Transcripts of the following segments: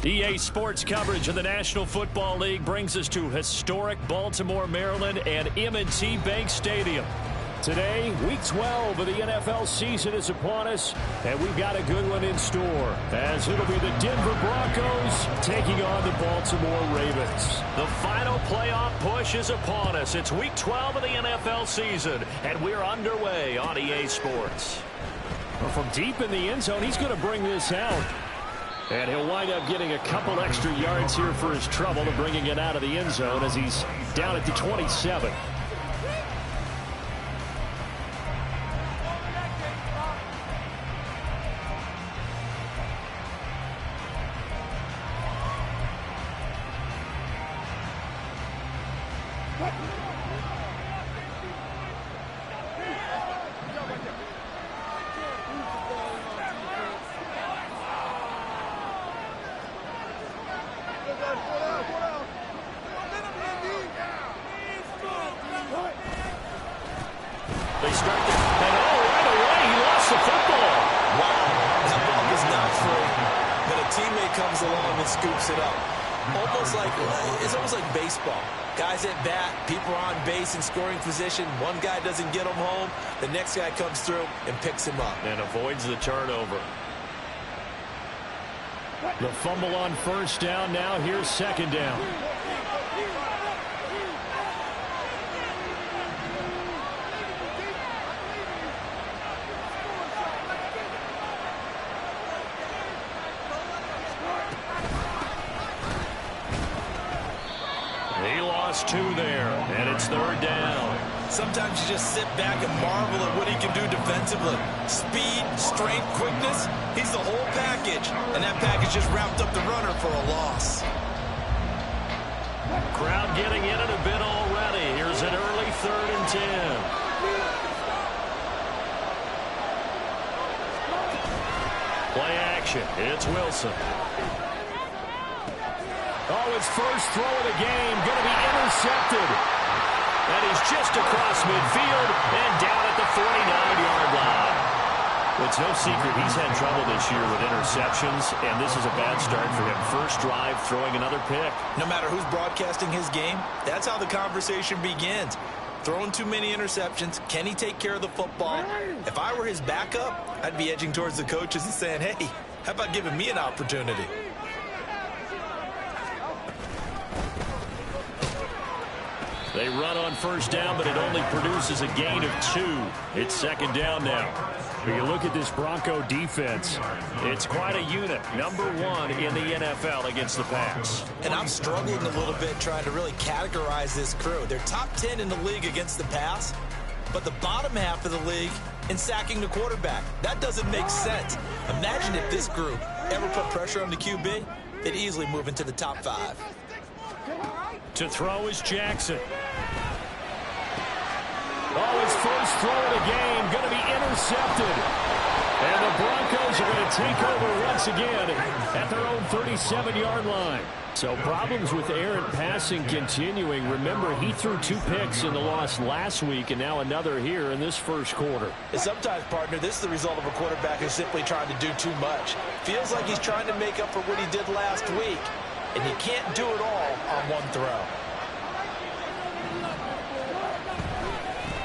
EA Sports coverage of the National Football League brings us to historic Baltimore, Maryland and M&T Bank Stadium. Today, Week 12 of the NFL season is upon us, and we've got a good one in store, as it'll be the Denver Broncos taking on the Baltimore Ravens. The final playoff push is upon us. It's Week 12 of the NFL season, and we're underway on EA Sports. Well, from deep in the end zone, he's going to bring this out. And he'll wind up getting a couple extra yards here for his trouble to bringing it out of the end zone as he's down at the 27. They start this, and right away, he lost the football. Wow, that ball was not free, but a teammate comes along and scoops it up. It's almost like baseball. Guys at bat, people are on base in scoring position. One guy doesn't get him home. The next guy comes through and picks him up. And avoids the turnover. The fumble on first down. Now here's second down. He lost two there, and it's third down. Sometimes you just sit back and marvel at what he can do defensively. Speed, strength, quickness, he's the whole package. And that package just wrapped up the runner for a loss. Crowd getting in it a bit already. Here's an early 3rd and 10. Play action. It's Wilson. Oh, his first throw of the game going to be intercepted. And he's just across midfield and down at the 49-yard line. It's no secret he's had trouble this year with interceptions, and this is a bad start for him. First drive, throwing another pick. No matter who's broadcasting his game, that's how the conversation begins. Throwing too many interceptions, can he take care of the football? If I were his backup, I'd be edging towards the coaches and saying, hey, how about giving me an opportunity? They run on first down, but it only produces a gain of 2. It's second down now. When you look at this Bronco defense, it's quite a unit. Number 1 in the NFL against the pass. And I'm struggling a little bit trying to really categorize this crew. They're top 10 in the league against the pass, but the bottom half of the league in sacking the quarterback. That doesn't make sense. Imagine if this group ever put pressure on the QB, they'd easily move into the top 5. To throw is Jackson. Oh, his first throw of the game going to be intercepted. And the Broncos are going to take over once again at their own 37-yard line. So problems with errant passing continuing. Remember, he threw 2 picks in the loss last week and now another here in this first quarter. And sometimes, partner, this is the result of a quarterback who's simply trying to do too much. Feels like he's trying to make up for what he did last week. And you can't do it all on one throw.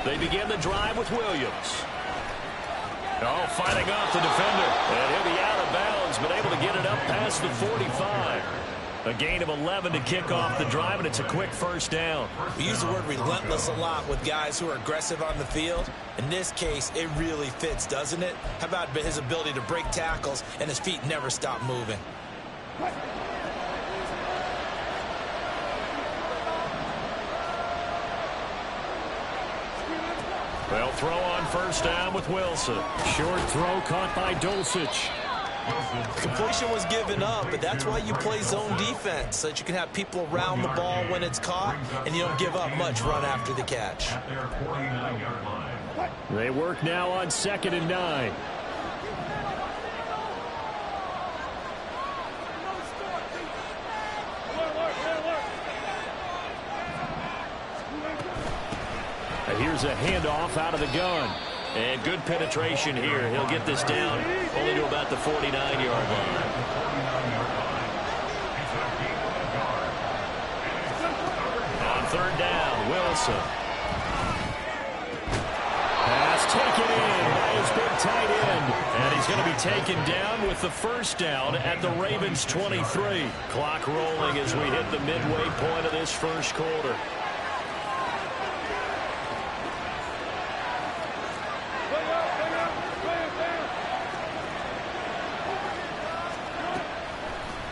They begin the drive with Williams. Oh, fighting off the defender. And he'll be out of bounds, but able to get it up past the 45. A gain of 11 to kick off the drive, and it's a quick first down. We use the word relentless a lot with guys who are aggressive on the field. In this case, it really fits, doesn't it? How about his ability to break tackles and his feet never stop moving? They'll throw on first down with Wilson. Short throw caught by Dulcich. Completion was given up, but that's why you play zone defense, so that you can have people around the ball when it's caught, and you don't give up much run after the catch. They work now on 2nd and 9. Here's a handoff out of the gun. And good penetration here. He'll get this down only to about the 49-yard line. third down. Wilson. Pass taken in by his big tight end. And he's going to be taken down with the first down at the Ravens 23. Clock rolling as we hit the midway point of this first quarter.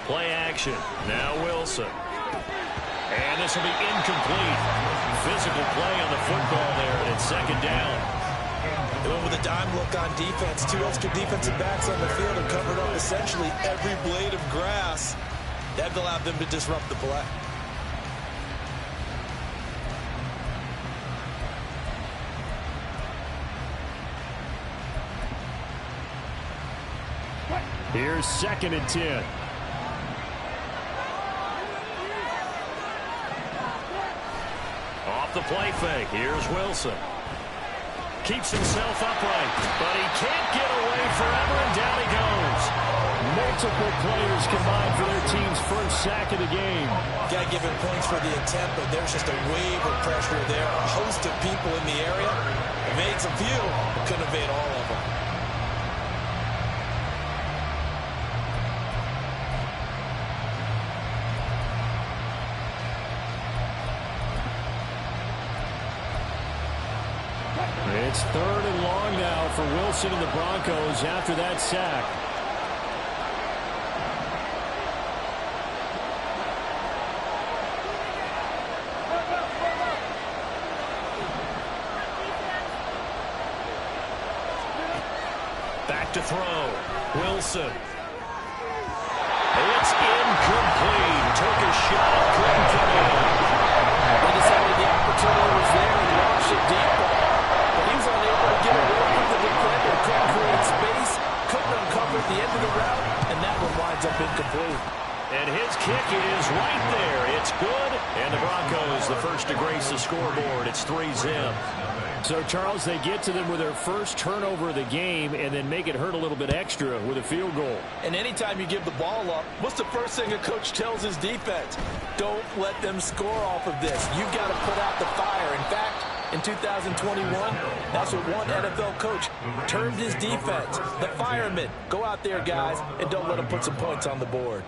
Play action. Now Wilson. And this will be incomplete. Physical play on the football there, and it's second down. They went with a dime look on defense. Two extra defensive backs on the field and covered up essentially every blade of grass. That allowed them to disrupt the play. Here's 2nd and 10. The play fake. Here's Wilson. Keeps himself upright, but he can't get away forever, and down he goes. Multiple players combined for their team's first sack of the game. Got to give him points for the attempt, but there's just a wave of pressure there. A host of people in the area. Evades a few, but couldn't evade all of them. It's 3rd and long now for Wilson and the Broncos after that sack. Back to throw. Wilson. It's incomplete. Took a shot. Couldn't get in. They decided the opportunity was there and launched it deep. He was unable to get away from the defender, couldn't create space, couldn't uncover at the end of the route, and that one winds up incomplete. And his kick is right there. It's good, and the Broncos the first to grace the scoreboard. It's 3-0. So, Charles, they get to them with their first turnover of the game and then make it hurt a little bit extra with a field goal. And anytime you give the ball up, what's the first thing a coach tells his defense? Don't let them score off of this. You've got to put out the fire. In fact, in 2021, that's what one NFL coach termed his defense. The firemen. Go out there, guys, and don't let them put some points on the board.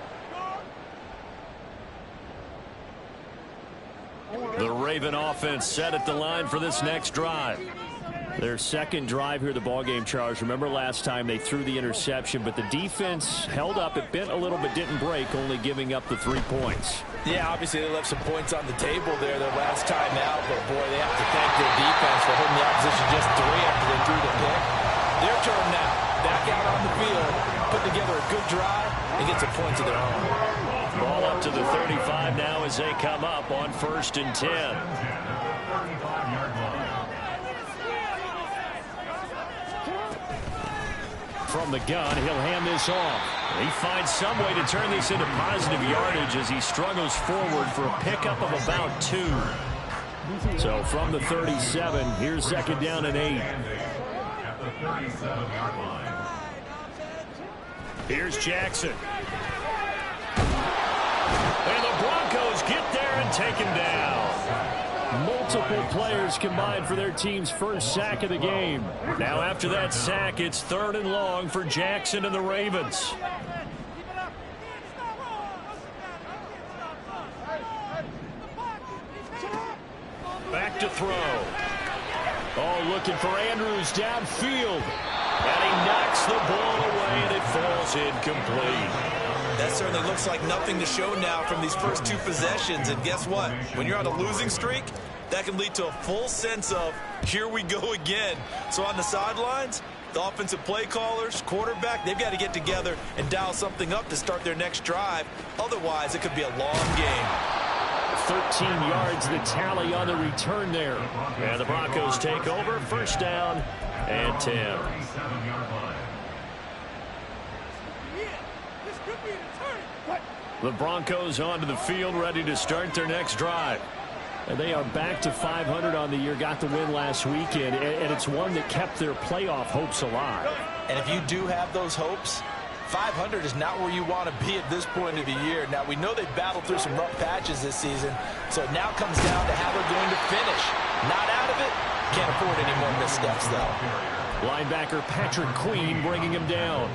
The Raven offense set at the line for this next drive. Their second drive here, the ballgame, Charles. Remember last time they threw the interception, but the defense held up. It bent a little but didn't break, only giving up the 3 points. Yeah, obviously they left some points on the table there their last time out, but boy, they have to thank their defense for holding the opposition just 3 after they threw the pick. Their turn now. Back out on the field, put together a good drive, and get some points of their own. Ball up to the 35 now as they come up on 1st and 10. From the gun, he'll hand this off. He finds some way to turn this into positive yardage as he struggles forward for a pickup of about 2. So from the 37, here's 2nd down and 8. Here's Jackson. And the Broncos get there and take him down. Multiple players combined for their team's first sack of the game. Now after that sack, it's 3rd and long for Jackson and the Ravens. Back to throw. Oh, looking for Andrews downfield. And he knocks the ball away, and it falls incomplete. That certainly looks like nothing to show now from these first 2 possessions. And guess what? When you're on a losing streak, that can lead to a full sense of, here we go again. So on the sidelines, the offensive play callers, quarterback, they've got to get together and dial something up to start their next drive. Otherwise, it could be a long game. 13 yards the tally on the return there. And the Broncos take over. First down and 10. The Broncos onto the field, ready to start their next drive. And they are back to 500 on the year, got the win last weekend, and it's one that kept their playoff hopes alive. And if you do have those hopes, 500 is not where you want to be at this point of the year. Now, we know they've battled through some rough patches this season, so it now comes down to how they're going to finish. Not out of it. Can't afford any more missteps, though. Linebacker Patrick Queen bringing him down.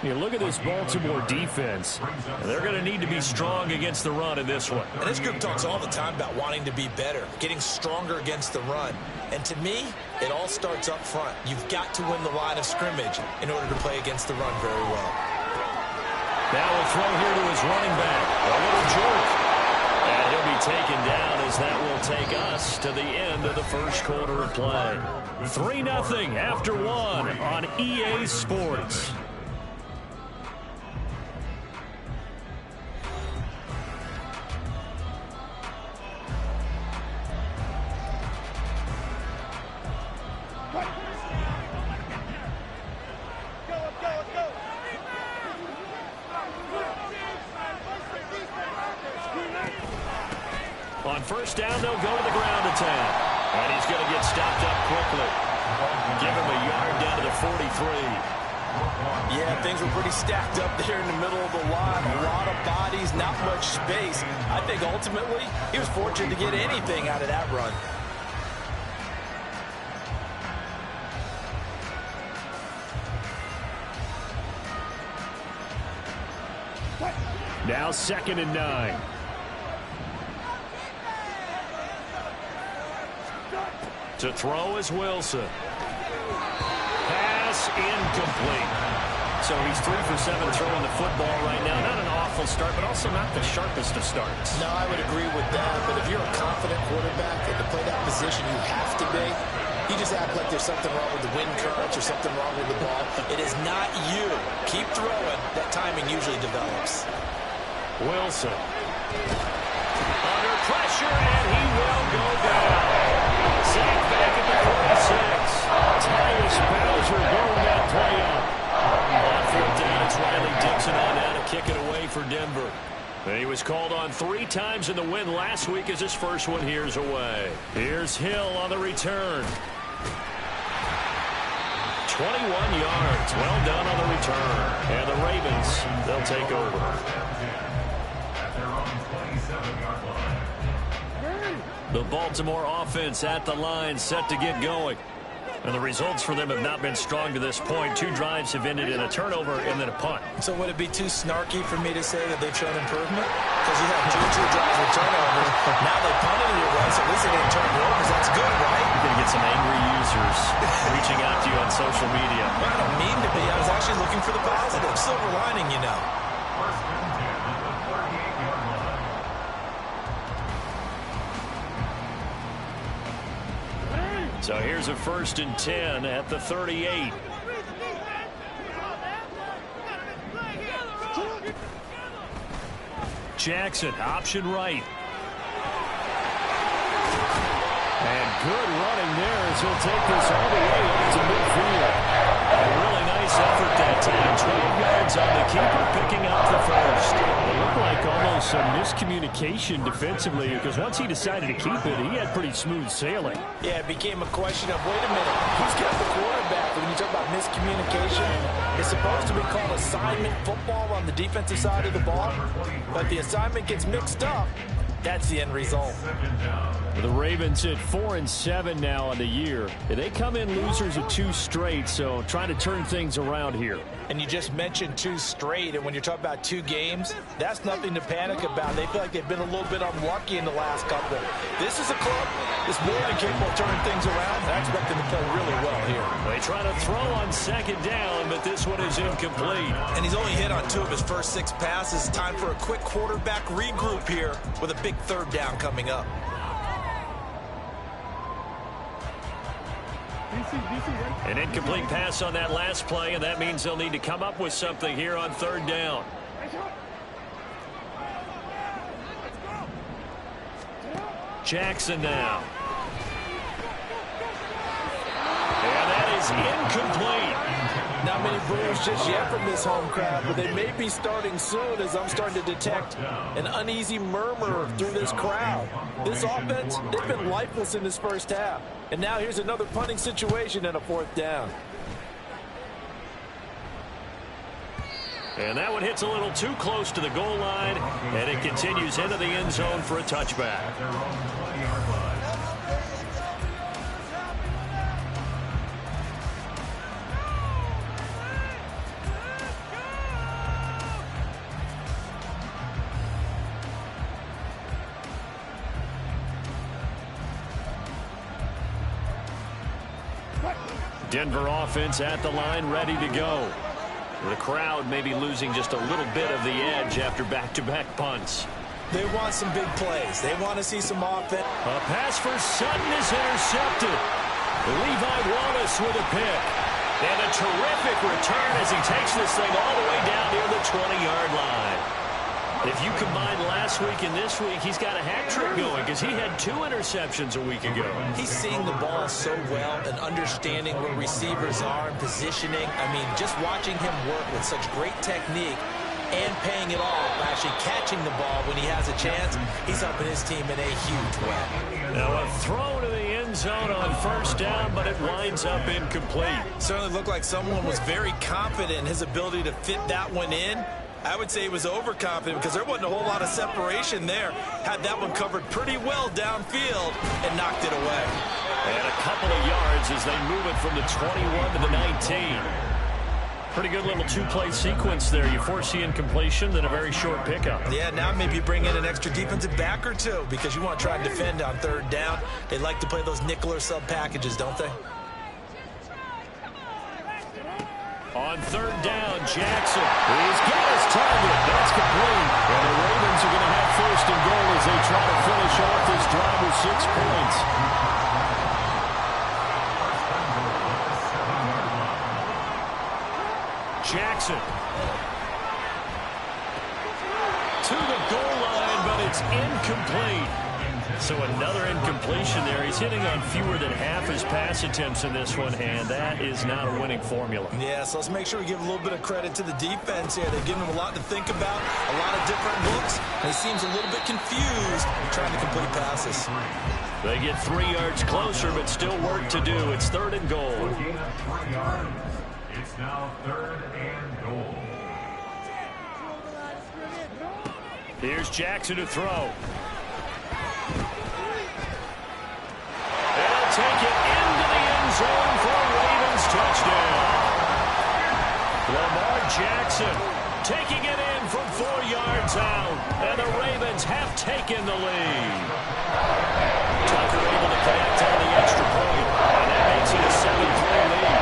You look at this Baltimore defense. They're going to need to be strong against the run in this one. And this group talks all the time about wanting to be better, getting stronger against the run. And to me, it all starts up front. You've got to win the line of scrimmage in order to play against the run very well. Now we'll throw here to his running back. A little jerk. And he'll be taken down as that will take us to the end of the first quarter of play. 3-0 after 1 on EA Sports. On first down, they'll go to the ground attack. And he's going to get stopped up quickly. Give him a yard down to the 43. Yeah, things were pretty stacked up there in the middle of the line. A lot of bodies, not much space. I think ultimately he was fortunate to get anything out of that run. Now 2nd and 9. To throw is Wilson. Pass incomplete. So he's 3 for 7 throwing the football right now. Not an awful start, but also not the sharpest of starts. No, I would agree with that. But if you're a confident quarterback and to play that position, you have to be. You just act like there's something wrong with the wind currents or something wrong with the ball. It is not you. Keep throwing. That timing usually develops. Wilson. Under pressure, and he will go down. Sacked back at the 46. Tyus Bowser going that play up. On 4th down, it's Riley Dixon on now to kick it away for Denver. And he was called on 3 times in the win last week as his first one here's away. Here's Hill on the return. 21 yards. Well done on the return. And the Ravens, they'll take over. The Baltimore offense at the line, set to get going. And the results for them have not been strong to this point. 2 drives have ended in a turnover and then a punt. So would it be too snarky for me to say that they've shown improvement? Because you have 2 drives with turnovers. Now they punted it once. At least they didn't turn it over. That's good, right? You're going to get some angry users reaching out to you on social media. I don't mean to be. I was actually looking for the positive. Silver lining, you know. So here's a 1st and 10 at the 38. Jackson, option right. And good running there as he'll take this all the way up to midfield. A really nice effort that time. 12 yards on the keeper, picking up the first. It looked like almost some miscommunication defensively because once he decided to keep it, he had pretty smooth sailing. Yeah, it became a question of, wait a minute, who's got the quarterback? When you talk about miscommunication, it's supposed to be called assignment football on the defensive side of the ball, but the assignment gets mixed up. That's the end result. The Ravens at 4-7 now on the year. They come in losers of 2 straight, so trying to turn things around here. And you just mentioned 2 straight, and when you're talking about 2 games, that's nothing to panic about. They feel like they've been a little bit unlucky in the last couple. This is a club that's more than capable of turning things around, and I expect them to play really well here. They try to throw on 2nd down, but this one is incomplete. And he's only hit on 2 of his first 6 passes. Time for a quick quarterback regroup here with a big 3rd down coming up. An incomplete pass on that last play, and that means they'll need to come up with something here on 3rd down. Jackson now. And that is incomplete. Not many boos just yet from this home crowd, but they may be starting soon as I'm starting to detect an uneasy murmur through this crowd. This offense, they've been lifeless in this first half. And now here's another punting situation and a 4th down. And that one hits a little too close to the goal line, and it continues into the end zone for a touchback. Denver offense at the line, ready to go. The crowd may be losing just a little bit of the edge after back-to-back punts. They want some big plays. They want to see some offense. A pass for Sutton is intercepted. Levi Wallace with a pick. And a terrific return as he takes this thing all the way down near the 20-yard line. If you combine last week and this week, he's got a hat trick going because he had 2 interceptions a week ago. He's seeing the ball so well and understanding where receivers are and positioning. I mean, just watching him work with such great technique and paying it off, actually catching the ball when he has a chance, he's helping his team in a huge way. Now a throw to the end zone on first down, but it winds up incomplete. Certainly looked like someone was very confident in his ability to fit that one in. I would say he was overconfident because there wasn't a whole lot of separation there. Had that one covered pretty well downfield and knocked it away. And a couple of yards as they move it from the 21 to the 19. Pretty good little 2-play sequence there. You foresee incompletion, then a very short pickup. Yeah, now maybe you bring in an extra defensive back or 2 because you want to try and defend on third down. They like to play those nickel or sub packages, don't they? On third down, Jackson. He's got his target. That's complete. And the Ravens are going to have first and goal as they try to finish off this drive with 6 points. Jackson. To the goal line, but it's incomplete. So another incompletion there. He's hitting on fewer than half his pass attempts in this one, and that is not a winning formula. Yeah, so let's make sure we give a little bit of credit to the defense here. They've given him a lot to think about, a lot of different looks, and he seems a little bit confused trying to complete passes. They get 3 yards closer, but still work to do. It's third and goal. It's now third and goal. Here's Jackson to throw. Take it into the end zone for a Ravens touchdown. Lamar Jackson taking it in from 4 yards out, and the Ravens have taken the lead. Tucker able to connect on the extra point, and that makes it a 7-3 lead.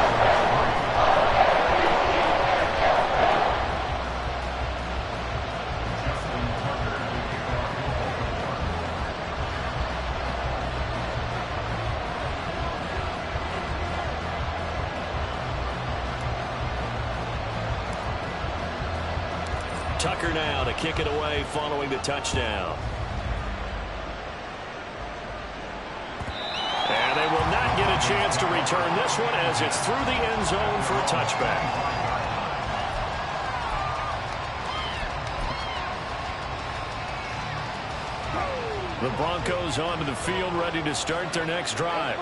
Tucker now to kick it away following the touchdown. And they will not get a chance to return this one as it's through the end zone for a touchback. The Broncos onto the field ready to start their next drive.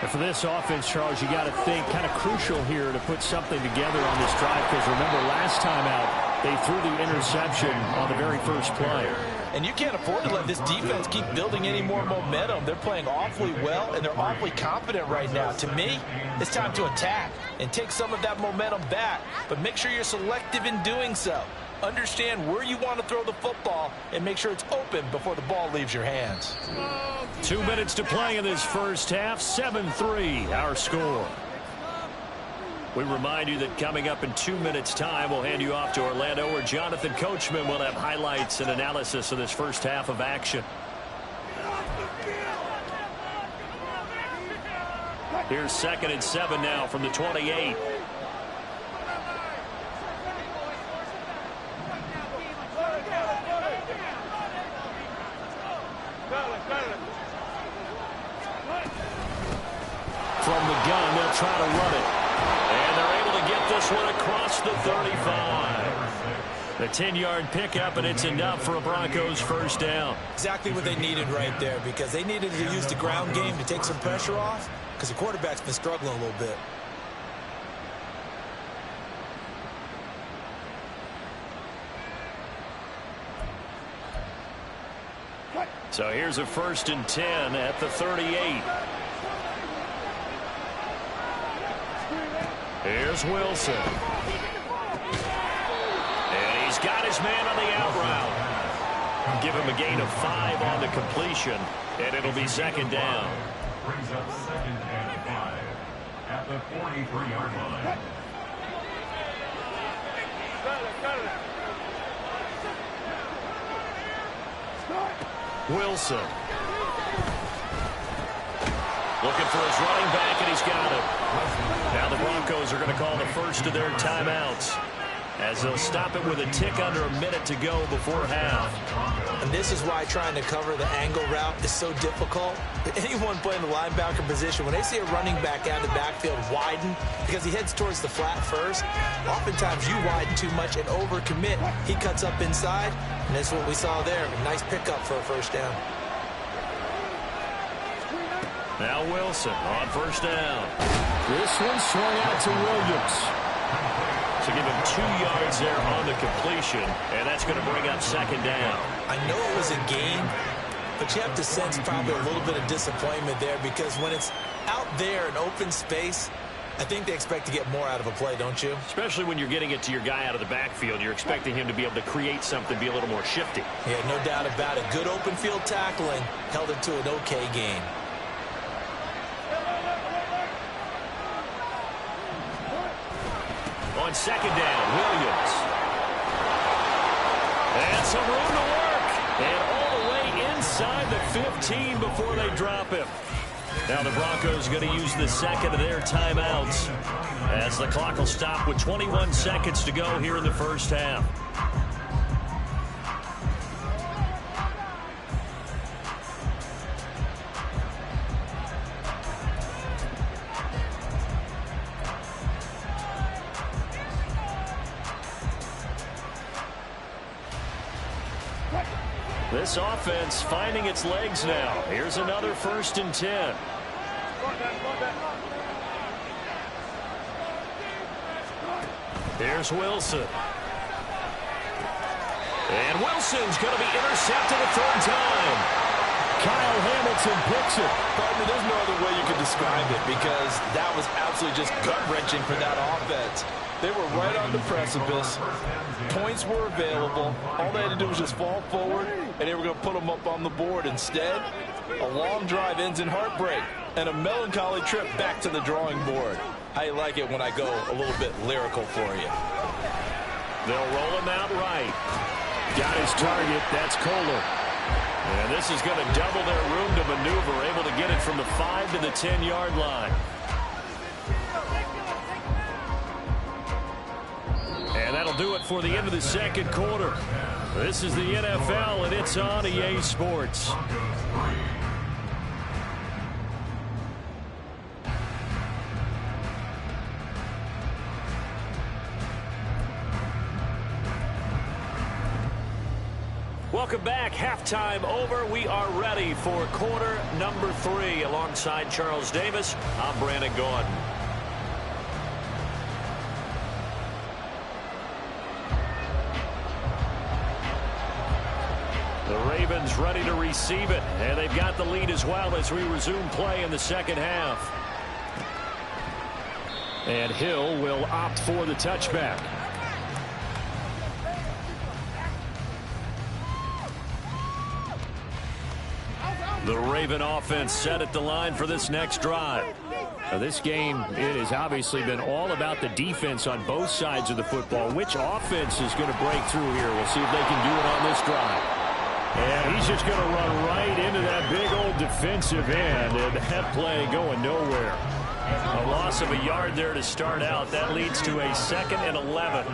And for this offense, Charles, you got to think kind of crucial here to put something together on this drive because remember last time out they threw the interception on the very first play. And you can't afford to let this defense keep building any more momentum. They're playing awfully well, and they're awfully confident right now. To me, it's time to attack and take some of that momentum back, but make sure you're selective in doing so. Understand where you want to throw the football and make sure it's open before the ball leaves your hands. 2 minutes to play in this first half. 7-3 our score. We remind you that coming up in 2 minutes time we'll hand you off to Orlando where Jonathan Coachman will have highlights and analysis of this first half of action. Here's 2nd and 7 now from the 28. From the gun, they'll try to run it. And they're able to get this one across the 35. The 10-yard pickup, and it's enough for a Broncos first down. Exactly what they needed right there because they needed to use the ground game to take some pressure off because the quarterback's been struggling a little bit. So here's a 1st and 10 at the 38. Here's Wilson. And he's got his man on the out route. Give him a gain of 5 on the completion, and it'll be 2nd down. Brings up 2nd and 5 at the 43-yard line. Wilson. Looking for his running back, and he's got it. Now the Broncos are going to call the first of their timeouts, as they'll stop it with a tick under a minute to go before half. And this is why trying to cover the angle route is so difficult. Anyone playing the linebacker position, when they see a running back out of the backfield widen, because he heads towards the flat first, oftentimes you widen too much and overcommit. He cuts up inside, and that's what we saw there. A nice pickup for a 1st down. Now Wilson on 1st down. This one swung out to Williams. So give him 2 yards there on the completion, and that's going to bring up 2nd down. I know it was a gain, but you have to sense probably a little bit of disappointment there, because when it's out there in open space, I think they expect to get more out of a play, don't you? Especially when you're getting it to your guy out of the backfield. You're expecting him to be able to create something, be a little more shifty. Yeah, no doubt about it. Good open field tackling held it to an okay gain. On 2nd down, Williams. And some room to work. And all the way inside the 15 before they drop him. Now the Broncos are going to use the 2nd of their timeouts, as the clock will stop with 21 seconds to go here in the 1st half. This offense finding its legs now. Here's another 1st and 10. Here's Wilson. And Wilson's going to be intercepted a 3rd time. Kyle Hamilton picks it. Partner, there's no other way you could describe it, because that was absolutely just gut-wrenching for that offense. They were right on the precipice. Points were available. All they had to do was just fall forward, and they were going to put them up on the board. Instead, a long drive ends in heartbreak and a melancholy trip back to the drawing board. I like it when I go a little bit lyrical for you. They'll roll him out right. Got his target. That's Kohler. And this is going to double their room to maneuver, able to get it from the 5 to the 10-yard line. And that'll do it for the end of the 2nd quarter. This is the NFL, and it's on EA Sports. Welcome back. Halftime over. We are ready for quarter number 3. Alongside Charles Davis, I'm Brandon Gordon. The Ravens ready to receive it, and they've got the lead as well as we resume play in the 2nd half. And Hill will opt for the touchback. The Raven offense set at the line for this next drive. Now this game, it has obviously been all about the defense on both sides of the football. Which offense is going to break through here? We'll see if they can do it on this drive. And he's just going to run right into that big old defensive end, and that play going nowhere. A loss of a yard there to start out. That leads to a 2nd and 11.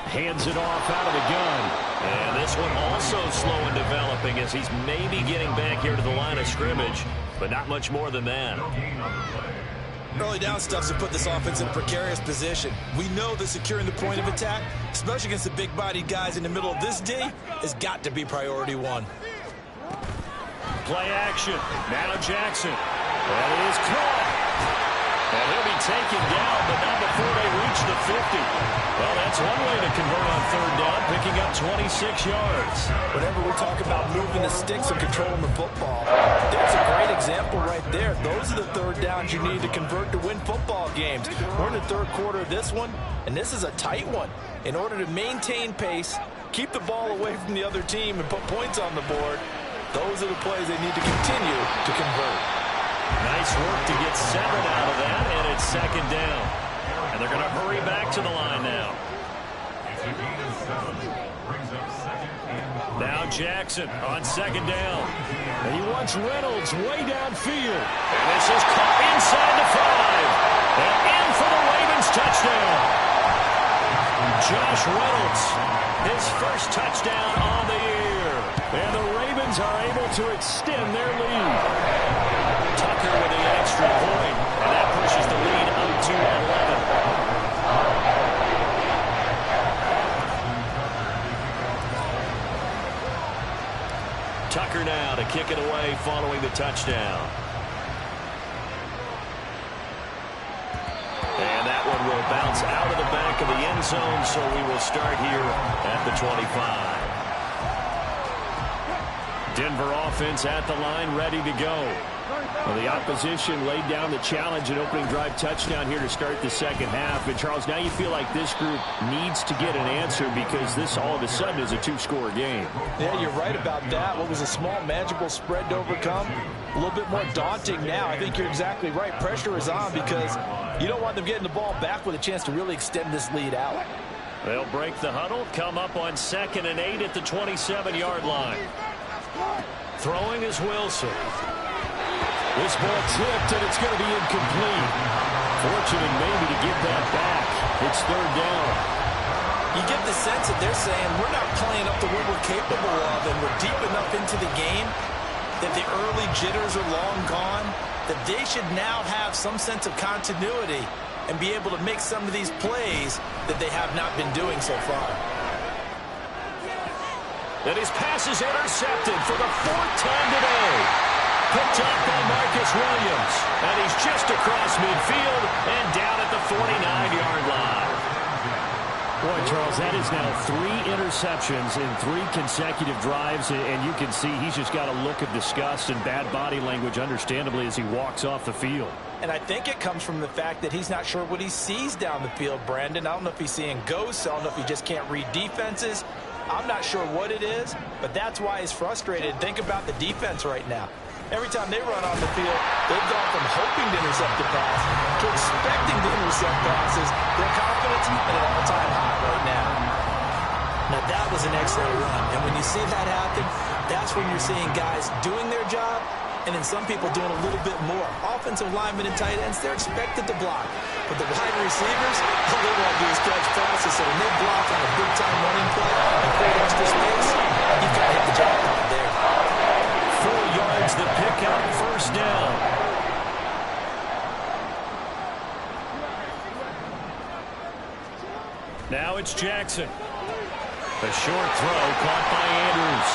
Hands it off out of the gun. And this one also slow in developing, as he's maybe getting back here to the line of scrimmage, but not much more than that. Early down stuff's to put this offense in a precarious position. We know that securing the point of attack, especially against the big-bodied guys in the middle of this D, has got to be priority 1. Play action. Now Jackson. That is caught. And he'll be taken down, but not before they reach the 50. Well, that's one way to convert on third down, picking up 26 yards. Whenever we talk about moving the sticks and controlling the football, there's a great example right there. Those are the third downs you need to convert to win football games. We're in the third quarter of this one, and this is a tight one. In order to maintain pace, keep the ball away from the other team, and put points on the board, those are the plays they need to continue to convert. Nice work to get 7 out of that, and it's second down. And they're going to hurry back to the line now. Now Jackson on second down. And he wants Reynolds way downfield. And this is caught inside the 5. And in for the Ravens touchdown. Josh Reynolds, his first touchdown on the year. And the Ravens are able to extend their lead. Tucker with the extra point, and that pushes the lead up to 11. Tucker now to kick it away following the touchdown. And that one will bounce out of the back of the end zone, so we will start here at the 25. Denver offense at the line, ready to go. Well, the opposition laid down the challenge and opening drive touchdown here to start the second half. And, Charles, now you feel like this group needs to get an answer because this all of a sudden is a 2-score game. Yeah, you're right about that. What was a small, manageable spread to overcome, a little bit more daunting now. I think you're exactly right. Pressure is on because you don't want them getting the ball back with a chance to really extend this lead out. They'll break the huddle, come up on 2nd and 8 at the 27-yard line. Throwing is Wilson. This ball tipped, and it's going to be incomplete. Fortunate maybe to get that back. It's third down. You get the sense that they're saying we're not playing up to what we're capable of, and we're deep enough into the game that the early jitters are long gone, that they should now have some sense of continuity and be able to make some of these plays that they have not been doing so far. And his pass is intercepted for the 4th time today. Picked up by Marcus Williams. And he's just across midfield and down at the 49-yard line. Boy, Charles, that is now 3 interceptions in 3 consecutive drives. And you can see he's just got a look of disgust and bad body language, understandably, as he walks off the field. And I think it comes from the fact that he's not sure what he sees down the field, Brandon. I don't know if he's seeing ghosts. I don't know if he just can't read defenses. I'm not sure what it is, but that's why he's frustrated. Think about the defense right now. Every time they run on the field, they've gone from hoping to intercept a pass to expecting to intercept passes. Their confidence at an all-time high right now. Now, that was an excellent run, and when you see that happen, that's when you're seeing guys doing their job and then some people doing a little bit more. Offensive linemen and tight ends, they're expected to block. But the wide receivers, all they want to do is catch passes. So when they block on a big-time running play and create extra space, you've got to hit the jackpot there. 4 yards the pickup, first down. Now it's Jackson. A short throw caught by Andrews.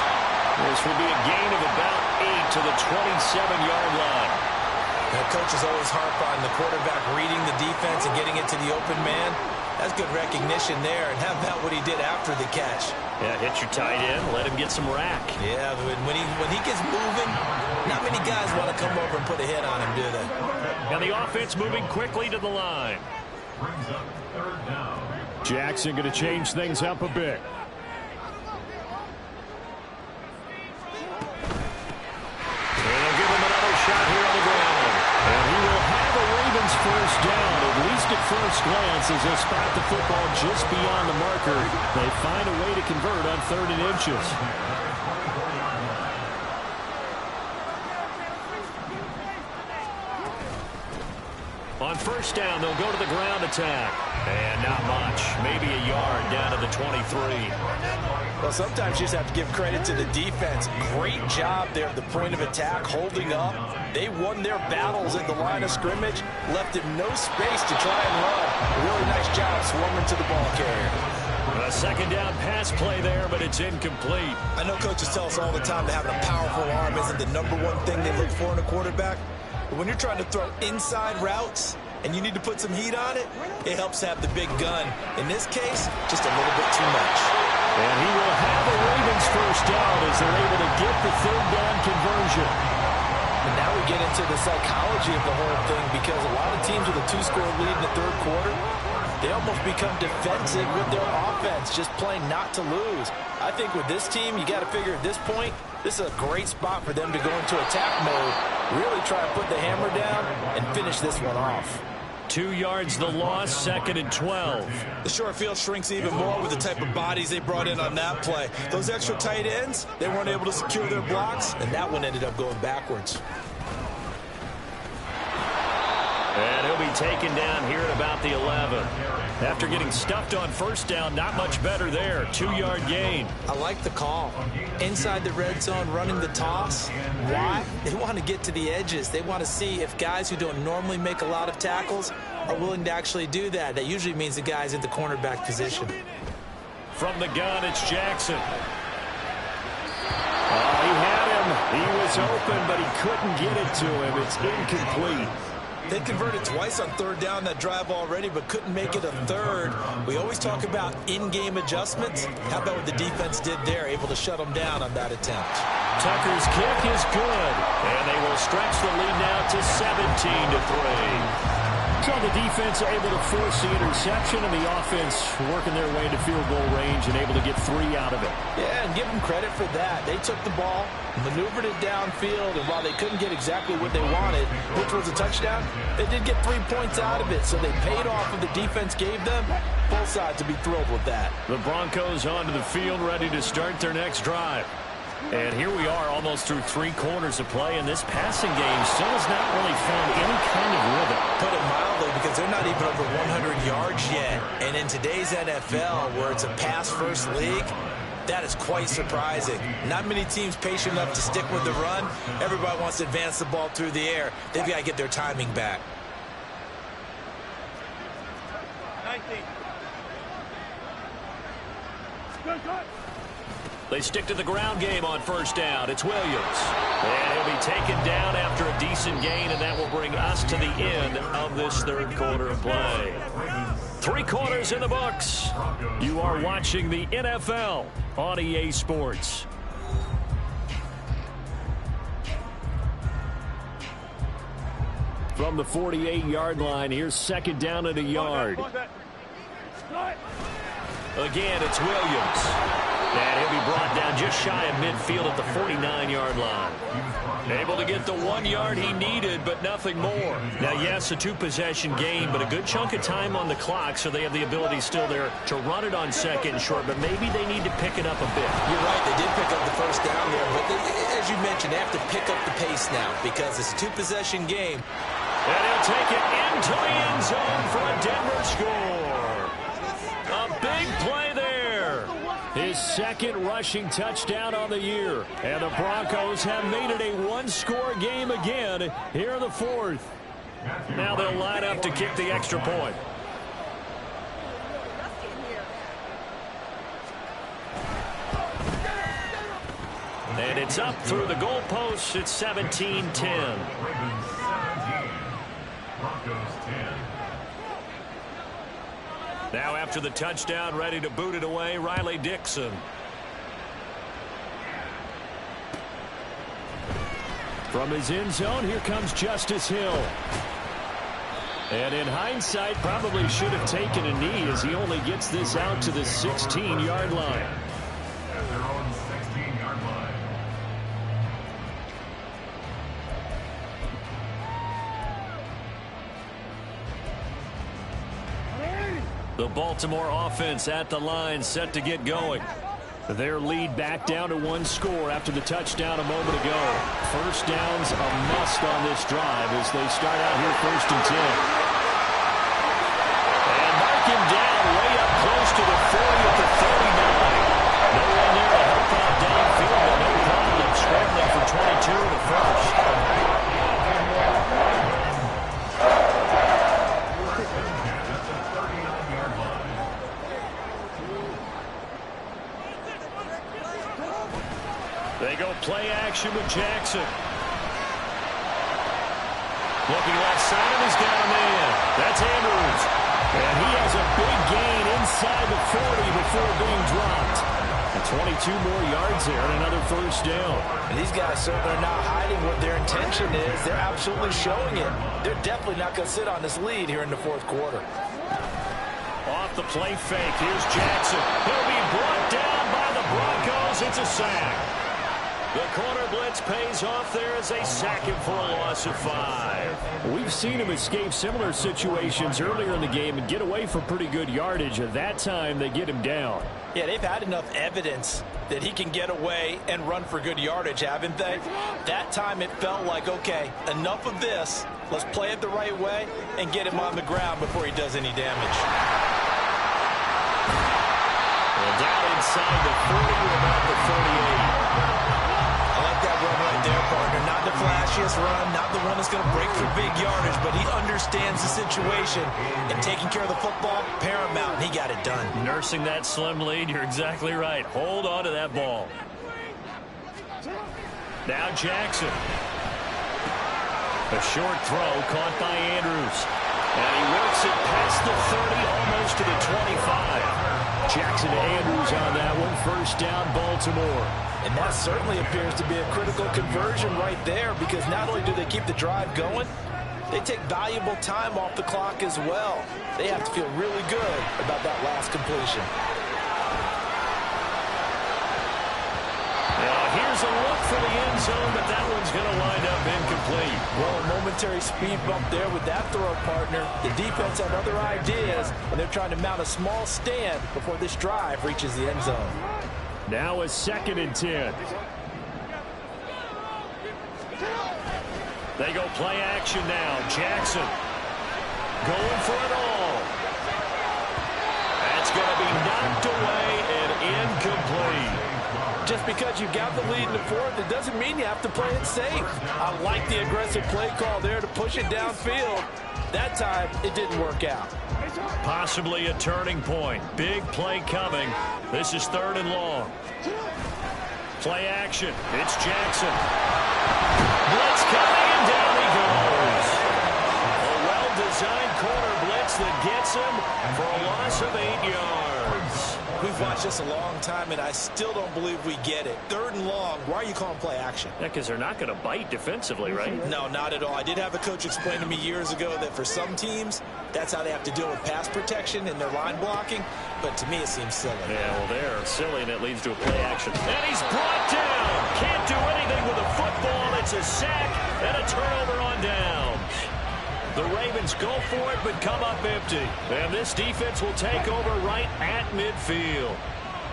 This will be a gain of about 8 to the 27-yard line. Now, coaches always harp on the quarterback reading the defense and getting it to the open man. That's good recognition there. And how about what he did after the catch? Yeah, hit your tight end, let him get some rack. Yeah, when he gets moving, not many guys want to come over and put a hit on him, do they? And the offense moving quickly to the line. Brings up third down. Jackson going to change things up a bit. Shot here on the ground. And he will have a Ravens first down, at least at first glance, as they spot the football just beyond the marker. They find a way to convert on 3rd and inches. On first down, they'll go to the ground attack. And not much. Maybe a yard down to the 23. Well, sometimes you just have to give credit to the defense. Great job there at the point of attack, holding up. They won their battles at the line of scrimmage, left him no space to try and run. A really nice job swarming to the ball carrier. A second down pass play there, but it's incomplete. I know coaches tell us all the time that having a powerful arm isn't the #1 thing they look for in a quarterback. But when you're trying to throw inside routes, and you need to put some heat on it, it helps have the big gun. In this case, just a little bit too much. And he will have a Ravens first down as they're able to get the third down conversion. And now we get into the psychology of the whole thing, because a lot of teams with a 2-score lead in the third quarter, they almost become defensive with their offense, just playing not to lose. I think with this team, you got to figure at this point, this is a great spot for them to go into attack mode, really try to put the hammer down and finish this one off. 2 yards the loss, 2nd and 12. The short field shrinks even more with the type of bodies they brought in on that play. Those extra tight ends, they weren't able to secure their blocks, and that one ended up going backwards. And he'll be taken down here at about the 11. After getting stuffed on first down, not much better there. 2-yard gain. I like the call. Inside the red zone, running the toss. Why? They want to get to the edges. They want to see if guys who don't normally make a lot of tackles are willing to actually do that. That usually means the guy's in the cornerback position. From the gun, it's Jackson. Oh, he had him. He was open, but he couldn't get it to him. It's incomplete. They converted twice on third down that drive already, but couldn't make it a third. We always talk about in-game adjustments. How about what the defense did there, able to shut them down on that attempt? Tucker's kick is good, and they will stretch the lead now to 17-3. So the defense able to force the interception, and the offense working their way to field goal range and able to get 3 out of it. Yeah, and give them credit for that. They took the ball, maneuvered it downfield, and while they couldn't get exactly what they wanted, which was a touchdown, they did get 3 points out of it, so they paid off what the defense gave them. Both sides would be thrilled with that. The Broncos onto the field, ready to start their next drive. And here we are almost through 3 quarters of play, and this passing game still has not really found any kind of rhythm. Put it mildly, because they're not even over 100 yards yet. And in today's NFL, where it's a pass-first league, that is quite surprising. Not many teams patient enough to stick with the run. Everybody wants to advance the ball through the air. They've got to get their timing back. 19. They stick to the ground game on first down. It's Williams. And he'll be taken down after a decent gain, and that will bring us to the end of this third quarter of play. 3 quarters in the books. You are watching the NFL on EA Sports. From the 48-yard line, here's 2nd down at a yard. Again, it's Williams. And he'll be brought down just shy of midfield at the 49-yard line. Able to get the 1 yard he needed, but nothing more. Now, yes, a 2-possession game, but a good chunk of time on the clock, so they have the ability still there to run it on 2nd and short, but maybe they need to pick it up a bit. You're right, they did pick up the first down there, but as you mentioned, they have to pick up the pace now because it's a 2-possession game. And he'll take it into the end zone for a Denver score. A big play there. His 2nd rushing touchdown on the year. And the Broncos have made it a 1-score game again here in the 4th. Now they'll line up to kick the extra point. And it's up through the goalposts. It's 17-10. Now after the touchdown, ready to boot it away, Riley Dixon. From his end zone, here comes Justice Hill. And in hindsight, probably should have taken a knee as he only gets this out to the 16-yard line. At their own 16-yard line. The Baltimore offense at the line, set to get going. Their lead back down to 1 score after the touchdown a moment ago. First down's a must on this drive as they start out here 1st and 10. And mark him down way up close to the 40 at the 39. No one there to help out downfield, but no problem scrambling for 22 in the first. They go play action with Jackson. Looking left side, and he's got a man. That's Andrews. And he has a big gain inside the 40 before being dropped. And 22 more yards there and another first down. And these guys certainly are not hiding what their intention is. They're absolutely showing it. They're definitely not going to sit on this lead here in the fourth quarter. Off the play fake, here's Jackson. He'll be brought down by the Broncos. It's a sack. The corner blitz pays off there as they sack him for a loss of 5. We've seen him escape similar situations earlier in the game and get away from pretty good yardage. At that time, they get him down. Yeah, they've had enough evidence that he can get away and run for good yardage, haven't they? That time it felt like, okay, enough of this. Let's play it the right way and get him on the ground before he does any damage. And down inside the 40 or about the 38. I like that run right there, partner. Not the flashiest run, not the one that's going to break for big yardage, but he understands the situation, and taking care of the football, paramount, and he got it done. Nursing that slim lead, you're exactly right. Hold on to that ball. Now Jackson. A short throw caught by Andrews. And he works it past the 30, almost to the 25. Jackson to Andrews on that one. First down, Baltimore. And that certainly appears to be a critical conversion right there, because not only do they keep the drive going, they take valuable time off the clock as well. They have to feel really good about that last completion. Here's a look for the end zone, but that one's going to wind up incomplete. Well, a momentary speed bump there with that throw, partner. The defense had other ideas, and they're trying to mount a small stand before this drive reaches the end zone. Now a 2nd and 10. They go play action now. Jackson going for it all. That's going to be knocked away and incomplete. Just because you got the lead in the fourth, it doesn't mean you have to play it safe. I like the aggressive play call there to push it downfield. That time, it didn't work out. Possibly a turning point. Big play coming. This is 3rd and long. Play action. It's Jackson. Blitz coming, and down he goes. A well-designed corner blitz that gets him for a loss of 8 yards. We've watched this a long time, and I still don't believe we get it. 3rd and long, why are you calling play action? Yeah, because they're not going to bite defensively, right? No, not at all. I did have a coach explain to me years ago that for some teams, that's how they have to deal with pass protection and their line blocking, but to me it seems silly. Yeah, well, they're silly, and it leads to a play action. And he's brought down. Can't do anything with a football. It's a sack and a turnover on downs. The Ravens go for it, but come up empty. And this defense will take over right at midfield.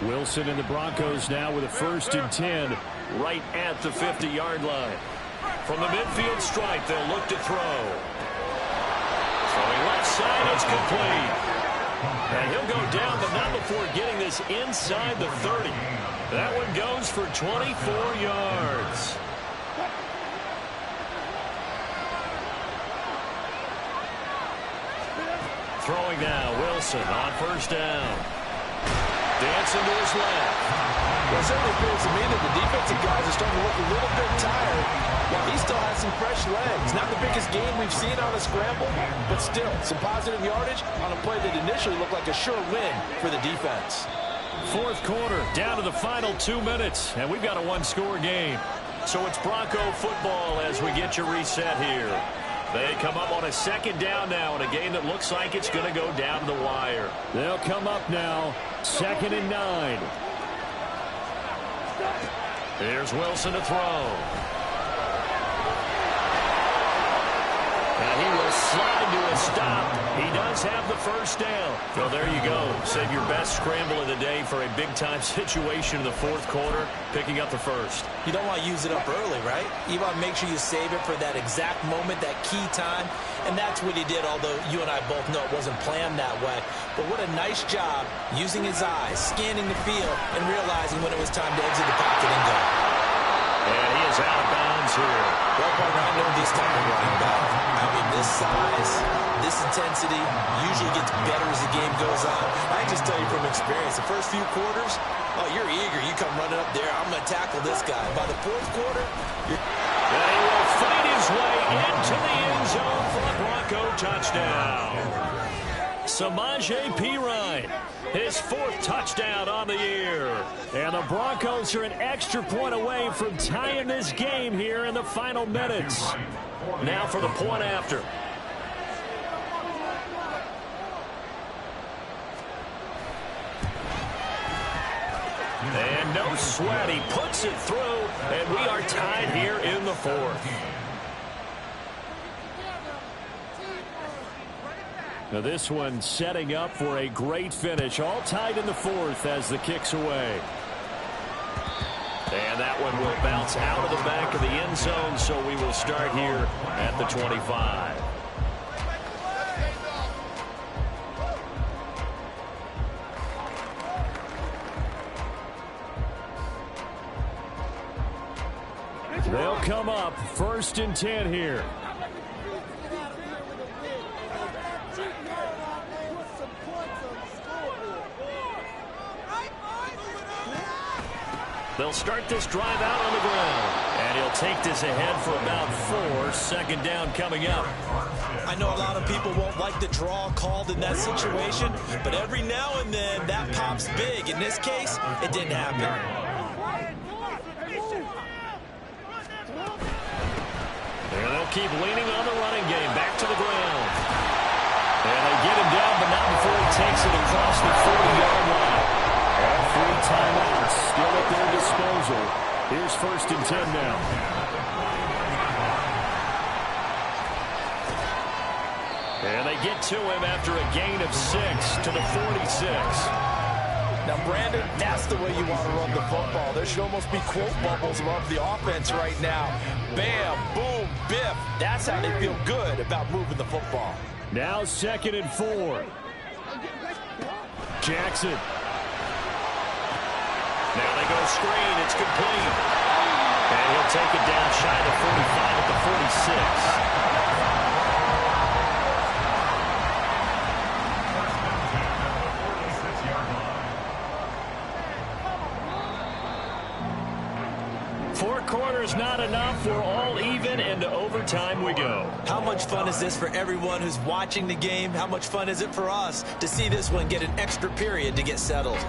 Wilson and the Broncos now with a 1st and 10. Right at the 50-yard line. From the midfield stripe, they'll look to throw. Throwing left side, it's complete. And he'll go down, but not before getting this inside the 30. That one goes for 24 yards. Throwing now, Wilson on 1st down. Dancing to his left. Well, it certainly appears to me that the defensive guys are starting to look a little bit tired, while he still has some fresh legs. Not the biggest game we've seen on a scramble, but still, some positive yardage on a play that initially looked like a sure win for the defense. 4th quarter, down to the final 2 minutes, and we've got a 1-score game. So it's Bronco football as we get your reset here. They come up on a 2nd down now in a game that looks like it's going to go down to the wire. They'll come up now, 2nd and 9. Here's Wilson to throw. And he will slide to a stop. He does have the 1st down. Well, there you go. Save your best scramble of the day for a big-time situation in the 4th quarter, picking up the 1st. You don't want to use it up early, right? You want to make sure you save it for that exact moment, that key time. And that's what he did, although you and I both know it wasn't planned that way. But what a nice job using his eyes, scanning the field, and realizing when it was time to exit the pocket and go. And he is out of bounds here. Well, partner, I know these type of running back. I mean, this size, this intensity usually gets better as the game goes on. I can just tell you from experience, the first few quarters, oh, you're eager. You come running up there, I'm going to tackle this guy. By the 4th quarter, you're... And he will fight his way into the end zone Samaje Perine. His 4th touchdown on the year. And the Broncos are an extra point away from tying this game here in the final minutes. Now for the point after. And no sweat. He puts it through, and we are tied here in the 4th. Now this one setting up for a great finish. All tied in the 4th as the kick's away. And that one will bounce out of the back of the end zone, so we will start here at the 25. They'll come up 1st and 10 here. They'll start this drive out on the ground. And he'll take this ahead for about 4. 2nd down coming up. I know a lot of people won't like the draw called in that situation, but every now and then that pops big. In this case, it didn't happen. And they'll keep leaning on the running game. Back to the ground. And they get him down, but not before he takes it across the 40-yard line. All 3 timeouts still at their disposal. Here's 1st and 10 now. And they get to him after a gain of 6 to the 46. Now, Brandon, that's the way you want to run the football. There should almost be quote bubbles above the offense right now. Bam, boom, biff. That's how they feel good about moving the football. Now 2nd and 4. Jackson. Now they go screen. It's complete. And he'll take it down shy of the 45 at the 46. 4 quarters not enough. We're all even, and to overtime we go. How much fun is this for everyone who's watching the game? How much fun is it for us to see this one get an extra period to get settled?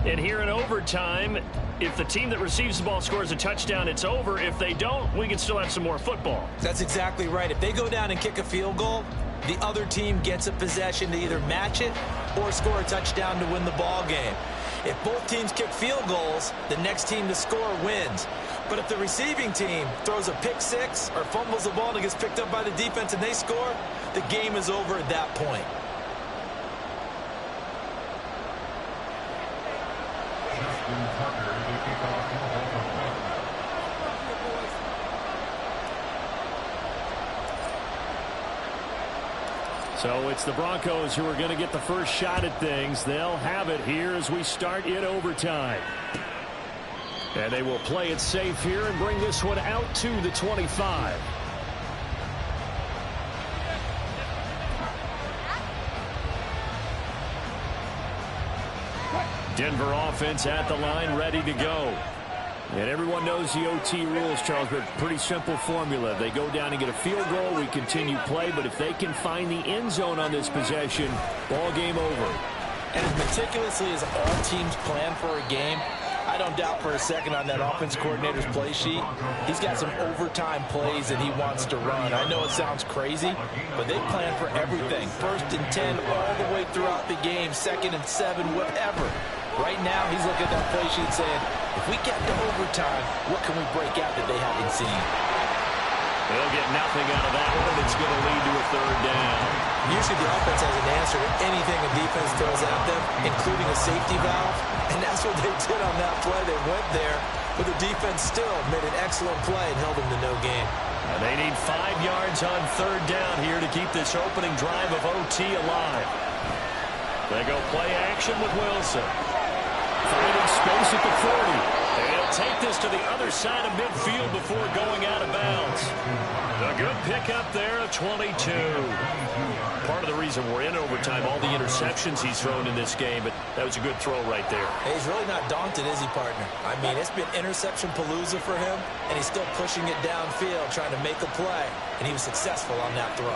And here in overtime, if the team that receives the ball scores a touchdown, it's over. If they don't, we can still have some more football. That's exactly right. If they go down and kick a field goal, the other team gets a possession to either match it or score a touchdown to win the ball game. If both teams kick field goals, the next team to score wins. But if the receiving team throws a pick 6 or fumbles the ball and it gets picked up by the defense and they score, the game is over at that point. So it's the Broncos who are going to get the first shot at things. They'll have it here as we start in overtime. And they will play it safe here and bring this one out to the 25. Denver offense at the line, ready to go. And everyone knows the OT rules, Charles, but pretty simple formula. They go down and get a field goal, we continue play, but if they can find the end zone on this possession, ball game over. And as meticulously as all teams plan for a game, I don't doubt for a second on that offense coordinator's play sheet, he's got some overtime plays that he wants to run. I know it sounds crazy, but they plan for everything. 1st and 10 all the way throughout the game, 2nd and 7, whatever. Right now, he's looking at that play sheet saying, if we get to overtime, what can we break out that they haven't seen? They'll get nothing out of that one, and it's going to lead to a 3rd down. Usually the offense has an answer to anything a defense throws at them, including a safety valve. And that's what they did on that play. They went there, but the defense still made an excellent play and held them to no gain. And they need 5 yards on 3rd down here to keep this opening drive of OT alive. They go play action with Wilson. Finding space at the 40. And he'll take this to the other side of midfield before going out of bounds. A good pickup there of 22. Part of the reason we're in overtime, all the interceptions he's thrown in this game, but that was a good throw right there. Hey, he's really not daunted, is he, partner? I mean, it's been interception palooza for him, and he's still pushing it downfield, trying to make a play, and he was successful on that throw.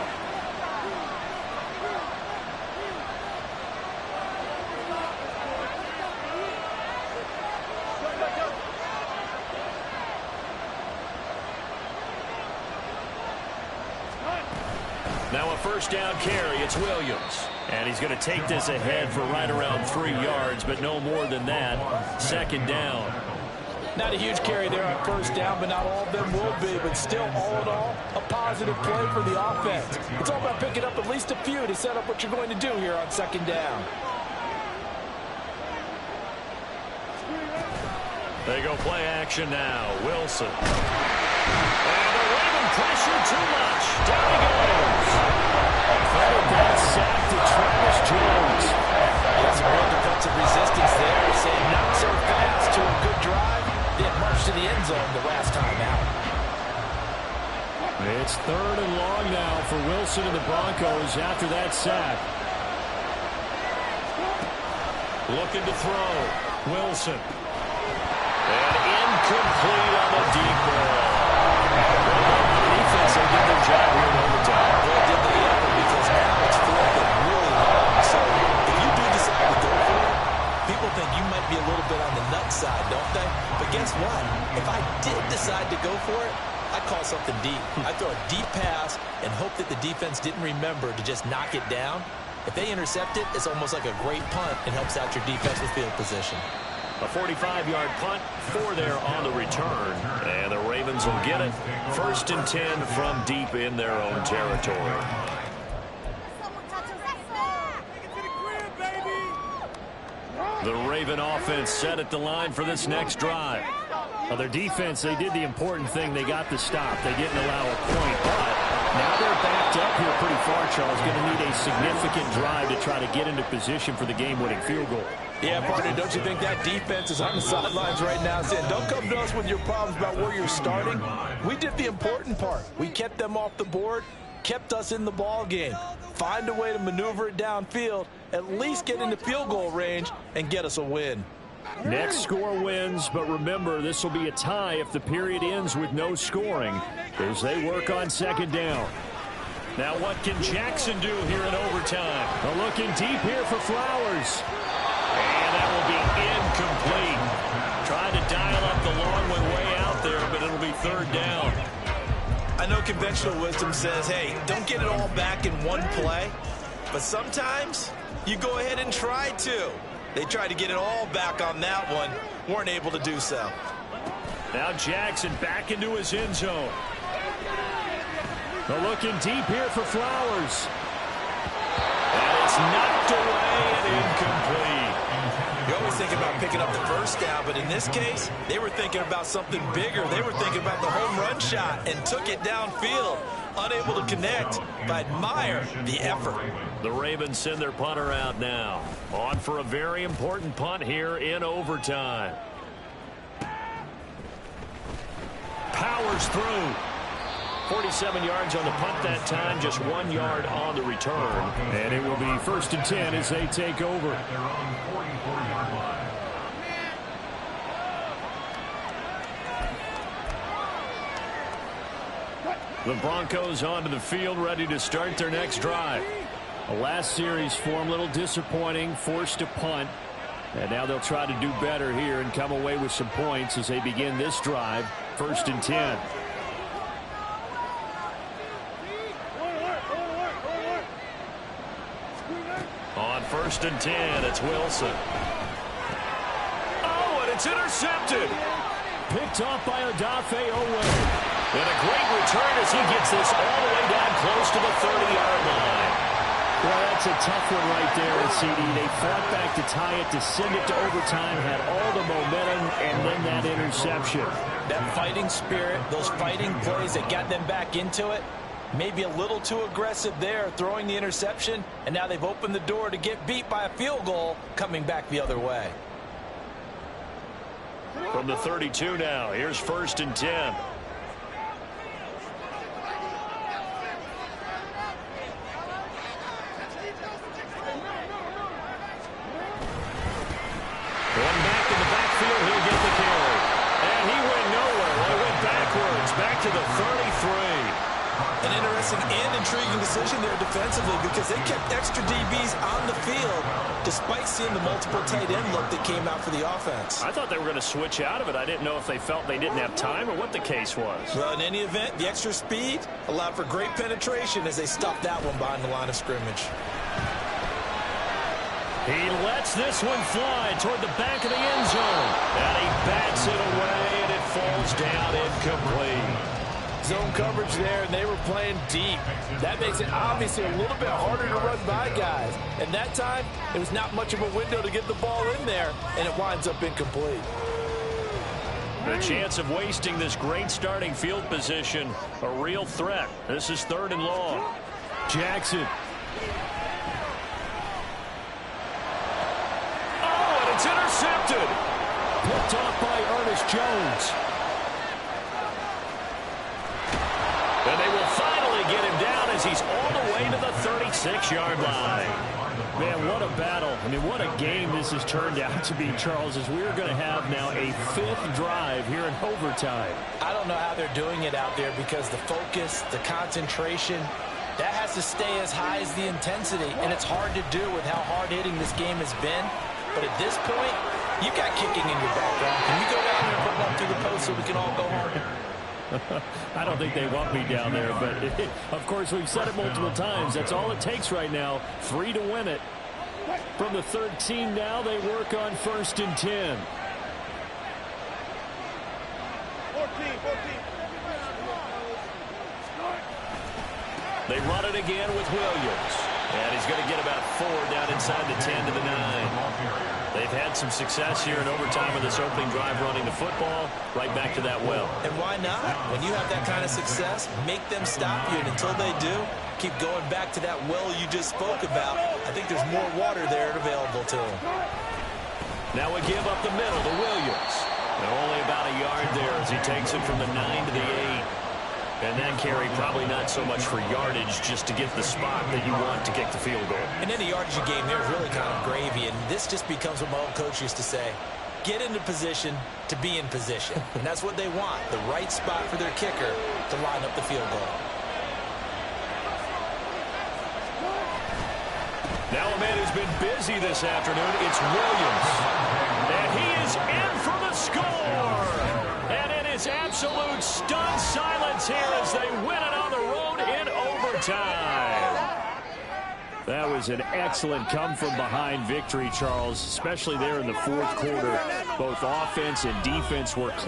Now a first down carry. It's Williams. And he's going to take this ahead for right around 3 yards, but no more than that. Second down. Not a huge carry there on first down, but not all of them will be. But still, all in all, a positive play for the offense. It's all about picking up at least a few to set up what you're going to do here on second down. They go play action now. Wilson. And the Raven pressure too much. Down he goes. Credit that sack to Travis Jones. Some real defensive resistance there. Saying not so fast to a good drive. Didn't march to the end zone the last time out. It's 3rd and long now for Wilson and the Broncos after that sack. Looking to throw. Wilson. And incomplete on the deep ball. The defense, they did their job here in overtime. They did the effort because now it's 4th and really long. So if you do decide to go for it, people think you might be a little bit on the nut side, don't they? But guess what? If I did decide to go for it, I'd call something deep. I'd throw a deep pass and hope that the defense didn't remember to just knock it down. If they intercept it, it's almost like a great punt and helps out your defensive field position. A 45-yard punt, 4 there on the return. And the Ravens will get it. 1st and 10 from deep in their own territory. The Raven offense set at the line for this next drive. Well, their defense, they did the important thing. They got the stop. They didn't allow a point. But now they're backed up here pretty far, Charles. Going to need a significant drive to try to get into position for the game-winning field goal. Yeah, partner, don't you think that defense is on the sidelines right now saying, don't come to us with your problems about where you're starting. We did the important part. We kept them off the board, kept us in the ball game. Find a way to maneuver it downfield, at least get into field goal range, and get us a win. Next score wins, but remember, this will be a tie if the period ends with no scoring as they work on second down. Now what can Jackson do here in overtime? Looking deep here for Flowers. And that will be incomplete. Trying to dial up the long one way out there, but it'll be 3rd down. I know conventional wisdom says, hey, don't get it all back in one play. But sometimes you go ahead and try to. They tried to get it all back on that one. Weren't able to do so. Now Jackson back into his end zone. They're looking deep here for Flowers. And it's knocked away and incomplete. You always think about picking up the first down, but in this case, they were thinking about something bigger. They were thinking about the home run shot and took it downfield. Unable to connect, but I admire the effort. The Ravens send their punter out now. On for a very important punt here in overtime. Powers through. 47 yards on the punt that time, just 1 yard on the return. And it will be 1st and 10 as they take over. The Broncos onto the field, ready to start their next drive. The last series form a little disappointing, forced to punt. And now they'll try to do better here and come away with some points as they begin this drive. 1st and 10. On 1st and 10, it's Wilson. Oh, and it's intercepted. Picked off by Odafe Oweh. And a great return as he gets this all the way down close to the 30-yard line. Well, that's a tough one right there, CD. They fought back to tie it, to send it to overtime, had all the momentum, and then that interception. That fighting spirit, those fighting plays that got them back into it, maybe a little too aggressive there, throwing the interception, and now they've opened the door to get beat by a field goal coming back the other way. From the 32 now, here's 1st and 10. Going back in the backfield, he'll get the carry. And he went nowhere. Well, he went backwards, back to the 33. An interesting and intriguing decision there defensively because they kept extra DBs on the field despite seeing the multiple tight end look that came out for the offense. I thought they were going to switch out of it. I didn't know if they felt they didn't have time or what the case was. Well, in any event, the extra speed allowed for great penetration as they stopped that one behind the line of scrimmage. He lets this one fly toward the back of the end zone. And he bats it away, and it falls down incomplete. Zone coverage there, and they were playing deep. That makes it obviously a little bit harder to run by guys. And that time, it was not much of a window to get the ball in there, and it winds up incomplete. The chance of wasting this great starting field position, a real threat. This is 3rd and long. Jackson. Oh, and it's intercepted. Picked off by Ernest Jones. And they will finally get him down as he's all the way to the 36-yard line. Man, what a battle. I mean, what a game this has turned out to be, Charles, as we're going to have now a 5th drive here in overtime. I don't know how they're doing it out there because the focus, the concentration, that has to stay as high as the intensity, and it's hard to do with how hard-hitting this game has been. But at this point, you've got kicking in your background. Can you go down there and put it up through the post so we can all go home? I don't think they want me down there, but of course we've said it multiple times. That's all it takes right now, 3 to win it. From the 13 now, they work on 1st and 10. 14. They run it again with Williams. And he's going to get about 4 down inside the 10 to the 9. They've had some success here in overtime with this opening drive running the football right back to that well. And why not? When you have that kind of success, make them stop you. And until they do, keep going back to that well you just spoke about. I think there's more water there available to them. Now we give up the middle to Williams. And only about a yard there as he takes it from the 9 to the 8. And that carry probably not so much for yardage, just to get the spot that you want to kick the field goal. And in the yardage game, they're really kind of gravy. And this just becomes what my old coach used to say. Get into position to be in position. And that's what they want, the right spot for their kicker to line up the field goal. Now a man who's been busy this afternoon, it's Williams. And he is in for the score. And it is absolute stunned silence here as they win it on the road in overtime. That was an excellent come-from-behind victory, Charles, especially there in the 4th quarter. Both offense and defense were